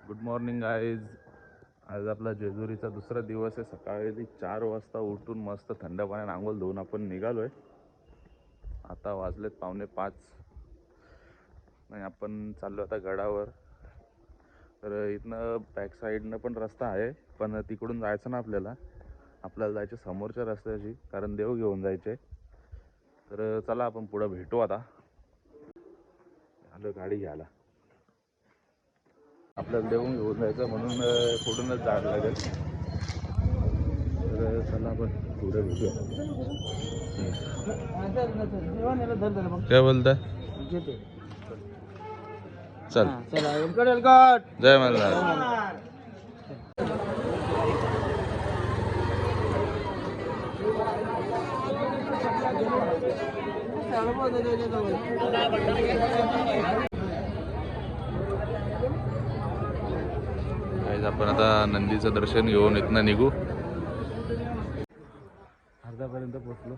Good morning guys. आज आपला जेजुरीचा दुसरा दिवस आहे. सकाळी 4 वाजता उठून मस्त थंड पाण्याने आंघोळ धुवून आपण निघालोय. आता वाजलेत 4:45 आणि आपण चाललो आता गडावर. तर इथनं बॅक साईडनं पण रस्ता आहे, पण तिकडून जायचं ना आपल्याला जायचं समोरच्या रस्त्याची, कारण देव घेऊन जायचे. तर चला आपण पुढे भेटू. आता आलो गाडी घ्यायला. आपल्याला देऊन घेऊन जायचं म्हणून पुढूनच जायला लागेल. तर चला आपण पुढे भेटूया. काय बोलताय? चल जय मल्हार. आपण आता नंदीचं दर्शन घेऊन इथनं निघू. अर्ध्यापर्यंत पोहोचलो.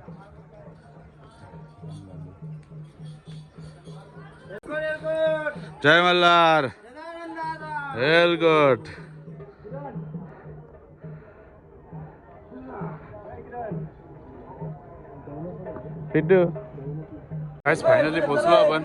जय मल्हार. हेलगोट. पिट्टू आज फायनली पोहोचलो आपण.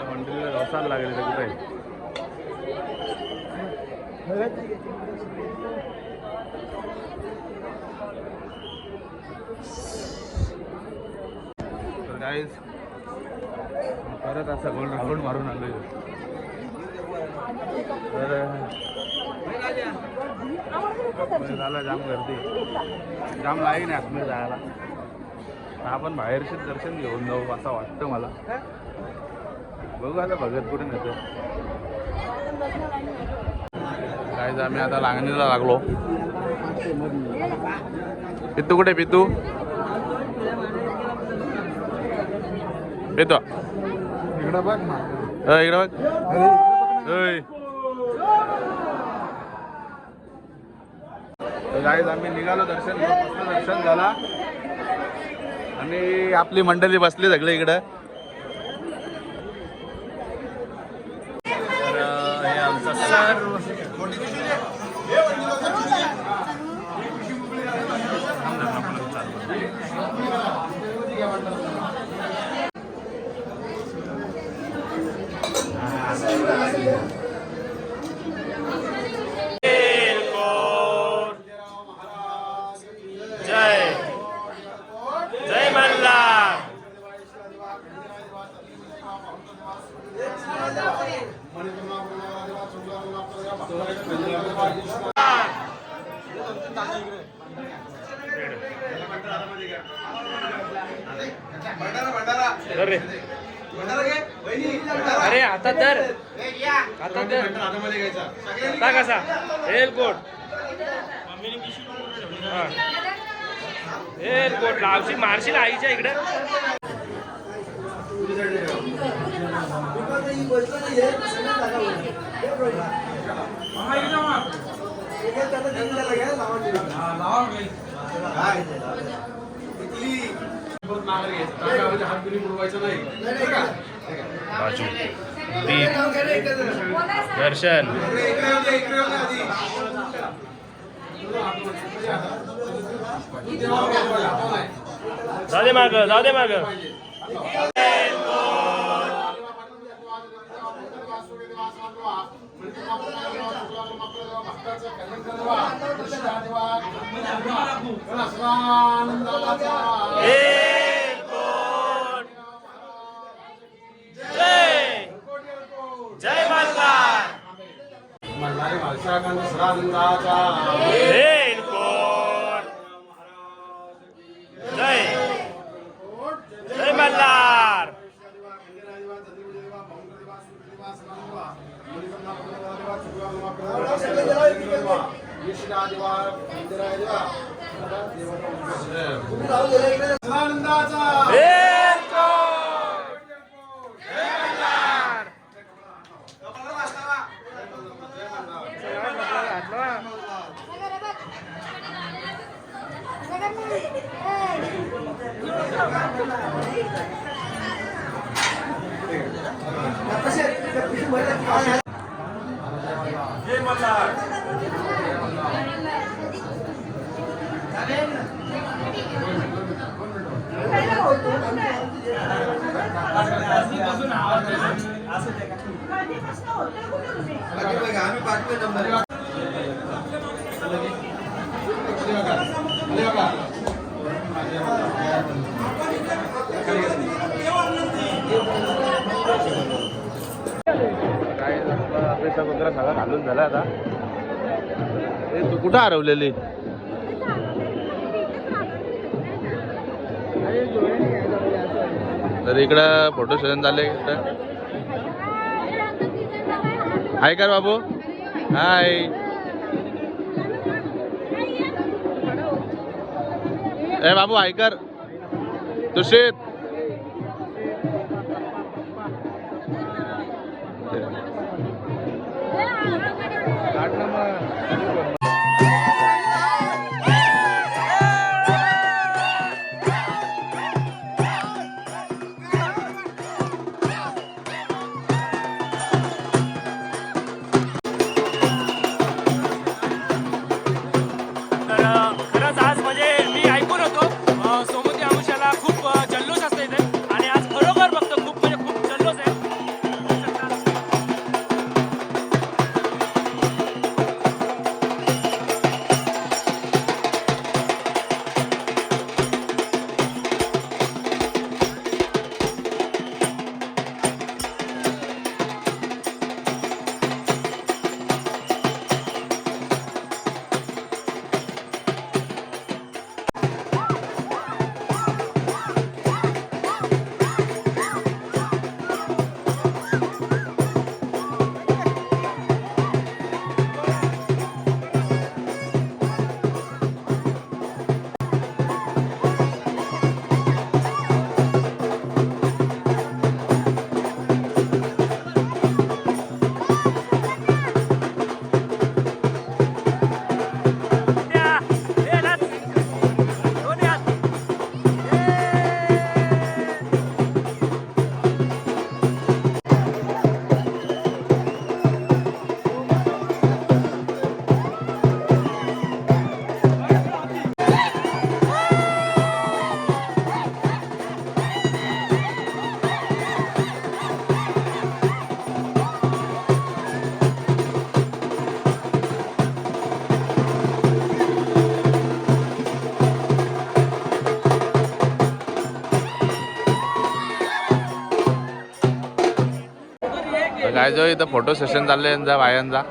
मंदिराला रसायला लागले कुठे. तर गाईज परत असं गोल राऊंड मारून आलोय. तर झालं जाम गर्दी, जाम लाईन आहे आतमध्ये जायला. आपण बाहेरचे दर्शन घेऊन जाऊ असं वाटतं मला. बघू आता भगत कुठे नेतो. काय आम्ही आता लागणीला लागलो. पितू कुठे? पितू पितू इकडं बघ. इकडं बघ. गाईज आम्ही निघालो. दर्शन झाला आणि आपली मंडळी बसली सगळे इकडं. तर हे आमचा सर्व अरे आता तर कसा एअरपोर्ट एअरपोर्ट लावशी मारशील आईच्या इकडे. बाजू दर्शन जाऊ दे माग. जय मल्हार. जय मल्हार. आनंदाचा जय मल्हार. काय अभ्यासा वगैरे सगळं घालून झाला आता. तू कुठं हरवलेली? तर इकडं फोटो सेशन झाले. हाय कर बाबू. हाय. ए बाबू हाय कर. तुषित. खरंच आज म्हणजे मी ऐकून होतो सोमवती अमावस्येला खूप जल्लोष असते इथे आणि आज खरोखर बघतो खूप म्हणजे खूप जल्लोष आहे. काय जो इथं फोटो सेशन चाललंय यांचा बायांचा.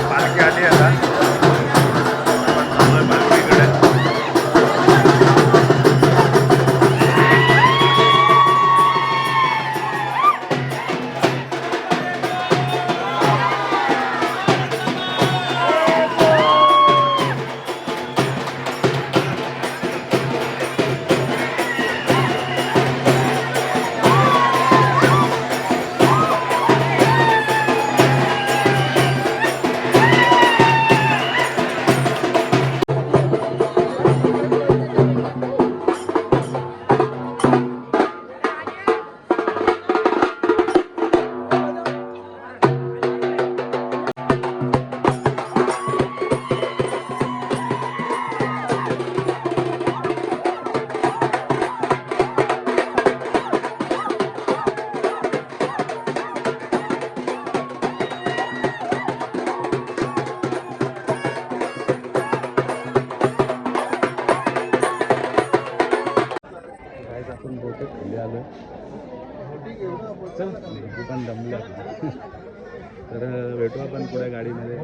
पालखी आली आता. आपण चाललोय पालखीकडे. चल पण दमलं. तर भेटू आपण पुढे गाडीमध्ये.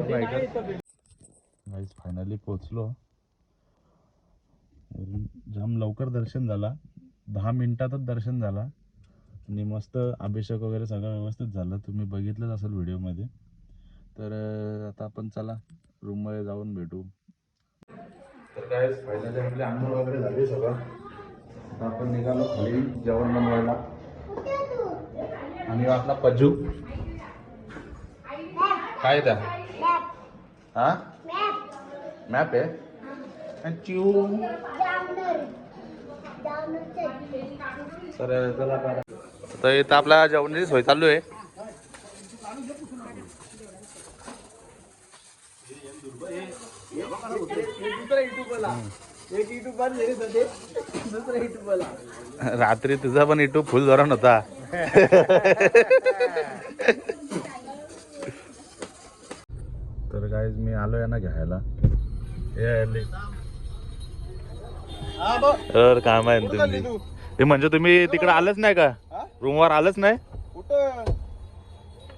गाईस फायनली पोचलो. जाम लवकर दर्शन झाला. 10 मिनिटातच दर्शन झाला आणि मस्त अभिषेक वगैरे सगळं व्यवस्थित झालं. तुम्ही बघितलंच असेल व्हिडिओमध्ये. तर आता आपण चला रूममध्ये जाऊन भेटू. तर काय फायनली आपले आंघोळ वगैरे झाली सगळं. आता आपण निघालो खाली जेवण बनवायला. आणि आपला पज्जू काय त्या हा मॅप आहे आणि चिऊ तर इथं आपला जेवणाची सोय चालू आहे. रात्री तुझा पण युट्यूब फुल जोरान होता. तर गाईज मी आलो आहे ना घ्यायला. तर काम आहे ना तुम्ही हे म्हणजे तुम्ही तिकडे आलंच नाही का रूमवर आलंच नाही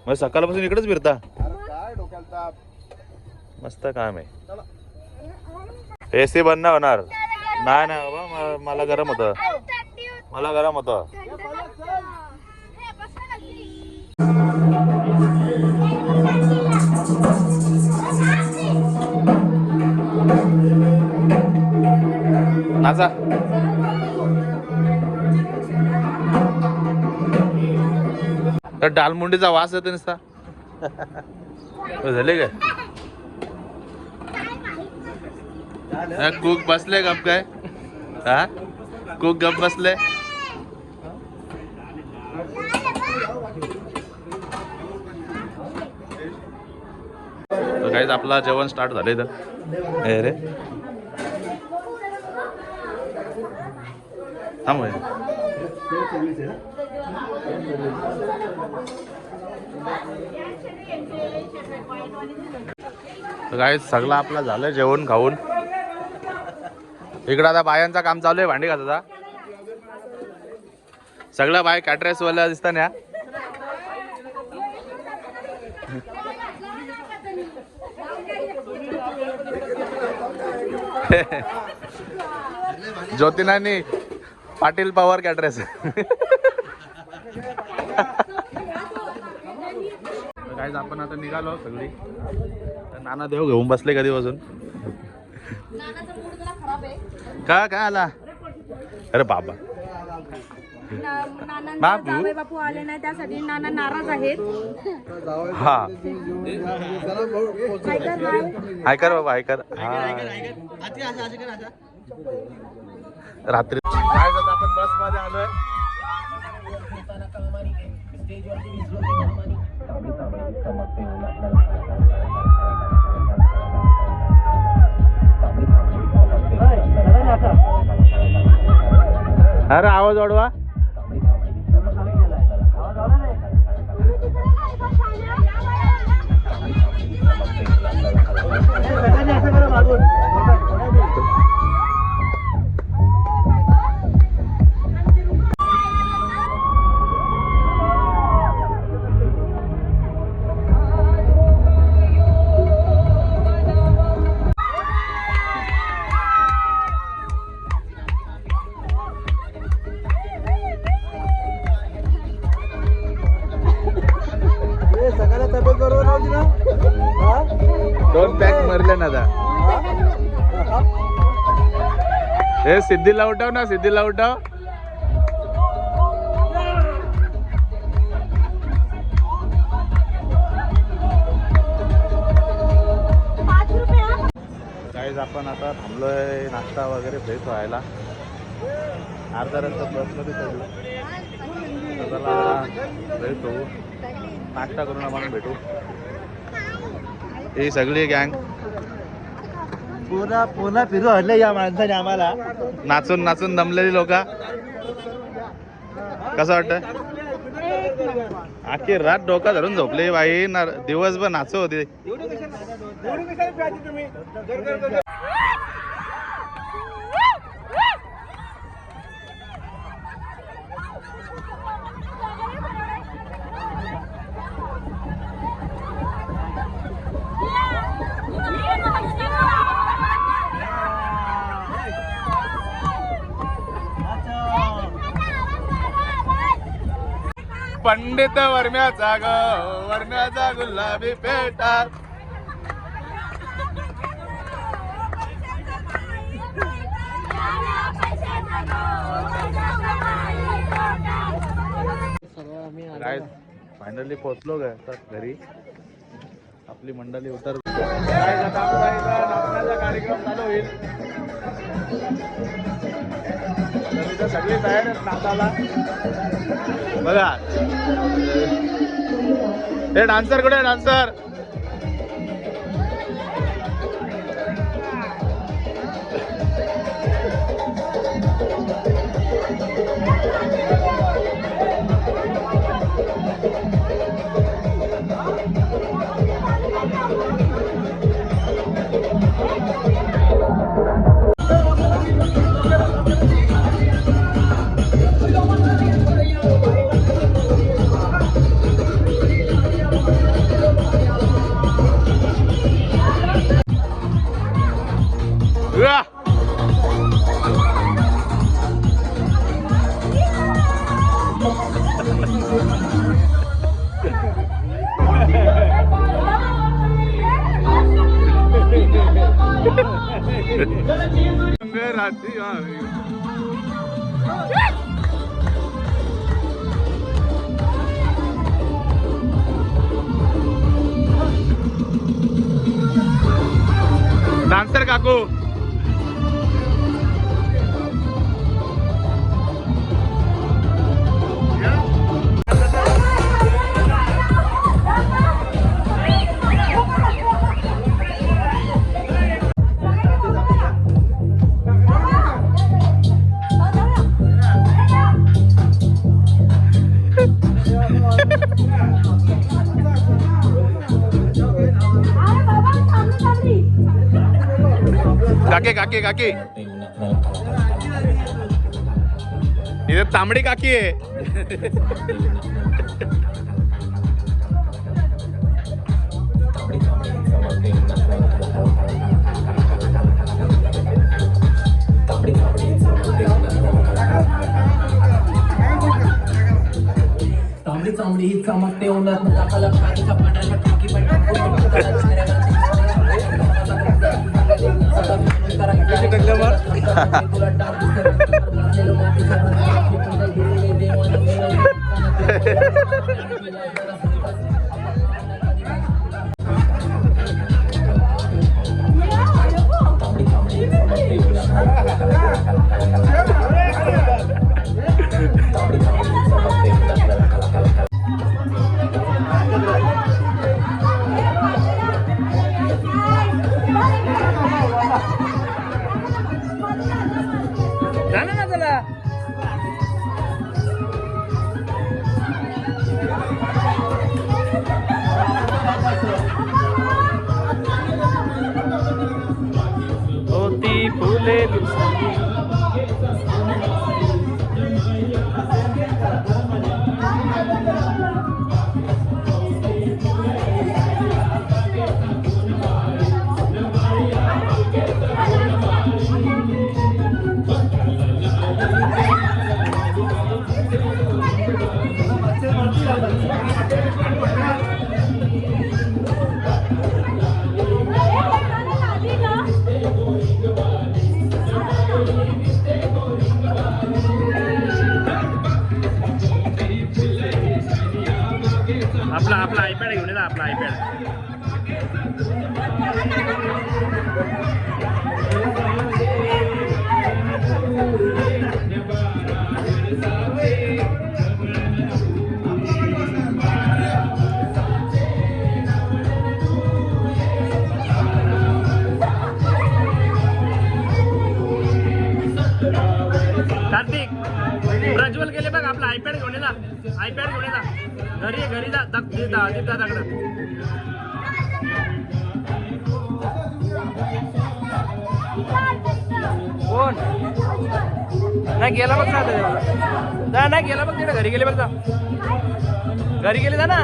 मग सकाळपासून इकडेच फिरता. मस्त काम आहे. एसी बंद नाही होणार. नाही नाही बाबा मला गरम होतं मला गरम होतं. नाचा तर डालमुंडीचा वास येतो नुसता. झाले काय कुक बसले गप काय हा कुक गप बसले. तर काहीच आपला जेवण स्टार्ट झाले तर रे थांब. तर काय सगळं आपलं झालं जेवण खाऊन. इकडं आता बायांचं काम चालू आहे भांडी घासायचा. सगळ्या बाय कॅटरेस वाल्या दिसतात ना. ज्योतिनानी पाटील पवार कॅटरेस. गाईज आपण आता निघालो सगळी. नाना देव घेऊन बसले कधी वाजून का काय आला. अरे बाबा बापू आले नाही त्यासाठी नाना नाराज आहेत. हा ऐकर बाबा ऐकर. रात्री काय जात आपण बस मध्ये आलोय. अरे आवाज वाढवा. दोन पॅक मरले ना आता. हे सिद्धीला उठव ना सिद्धीला उठव. काहीच आपण आता थांबलोय नाश्ता वगैरे फ्रेश व्हायला. अर्धा रस्ता बसमध्ये चढू. फ्रेश होऊ नाश्ता करून आपण भेटू. ही सगळी गँग पुन्हा पुन्हा फिरू हल्ले या माणसाने आम्हाला. नाचून नाचून दमलेली लोक. कसं वाटतं. आखी रात डोका धरून झोपले बाई ना. दिवसभर नाचू होते. पंडित वर्म्याचा ग वर्म्याचा गुलाबी पेटा. फायनली पोहोचलो काय आता घरी. आपली मंडळी उतर नाचण्याचा कार्यक्रम चालू होईल. तर इथं सगळे तयार आहेत नाचाला. बघा हे डान्सर कुठे डान्सर. डान्सर काकू काके काके काकी इथे तांबडी काकी आहे. तांबडी चांबडी ही चमकते उन्हात टाकाला पाणीचा पाण्याला टाकी होती फुले आपला आयपॅड घेऊन ये ना आपला आयपॅड. कार्तिक प्रज्वल गेले बघ आपला आयपॅड घेऊन ये ना. आयपॅड घेऊन ये ना. घरी जा दादाकडे. कोण नाही गेला बघ ना. नाही गेला बघ तिकडे घरी गेले बघ जा. घरी गेले जा ना.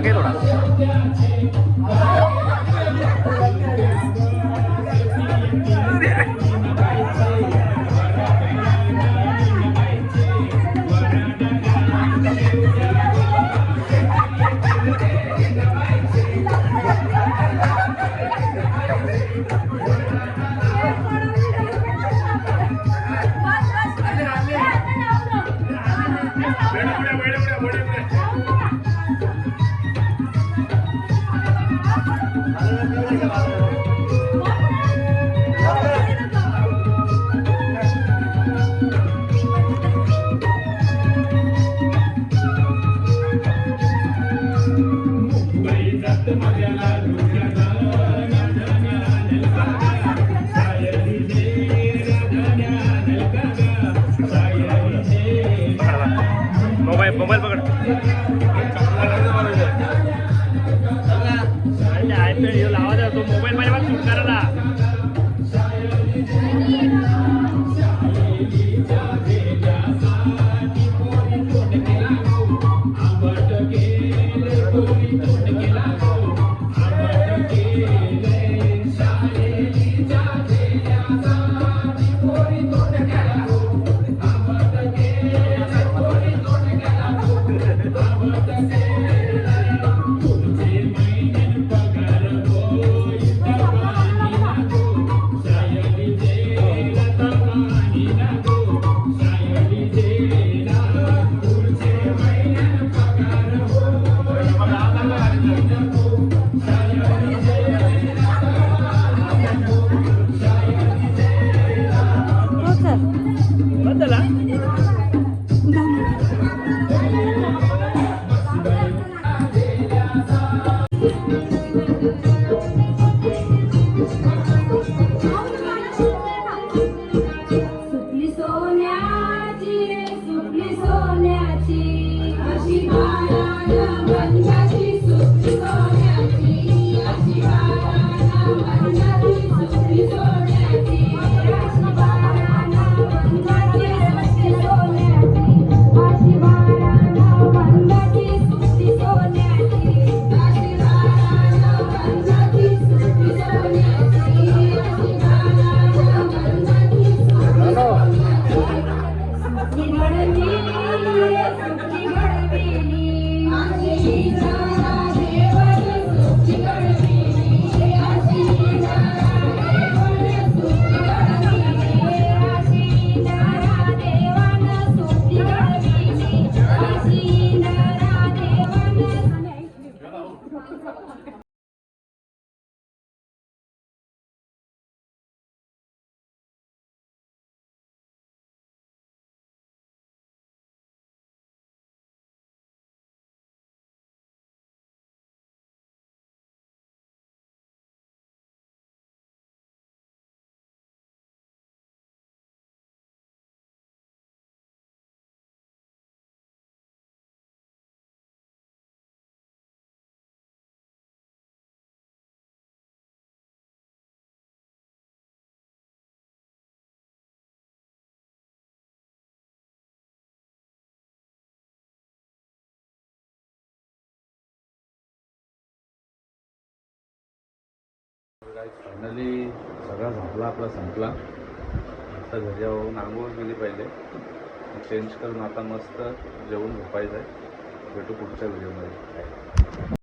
घे थोडा. मोबाईल पकड. आयपॅड लावा द्या तो मोबाईल मध्ये बघ शूट करायला. सुटली सोन्याची रे सुटली सोन्याची अशी बाळाला बनवाची सुटली सोन्याची अशी बाळाला बनवाची सुटली सोन्याची अशी बाळाला बनवाची सुटली सोन्याची अशी बाळाला बनवाची सुटली सोन्याची अशी बाळाला बनवाची सुटली सोन्याची अशी बाळाला बनवाची सुटली घडविली अशी जरा देवाने सुटली घडविली अशी जरा देवाने सुटली घडविली अशी जरा देवाने सुटली घडविली अशी जरा देवाने. फायनली सगळा झाला आपला संपला. आता घरी जाऊन आंघोळ केली पहिले, चेंज करून आता मस्त जेवून झोपायचं आहे. भेटू पुढच्या व्हिडिओमध्ये.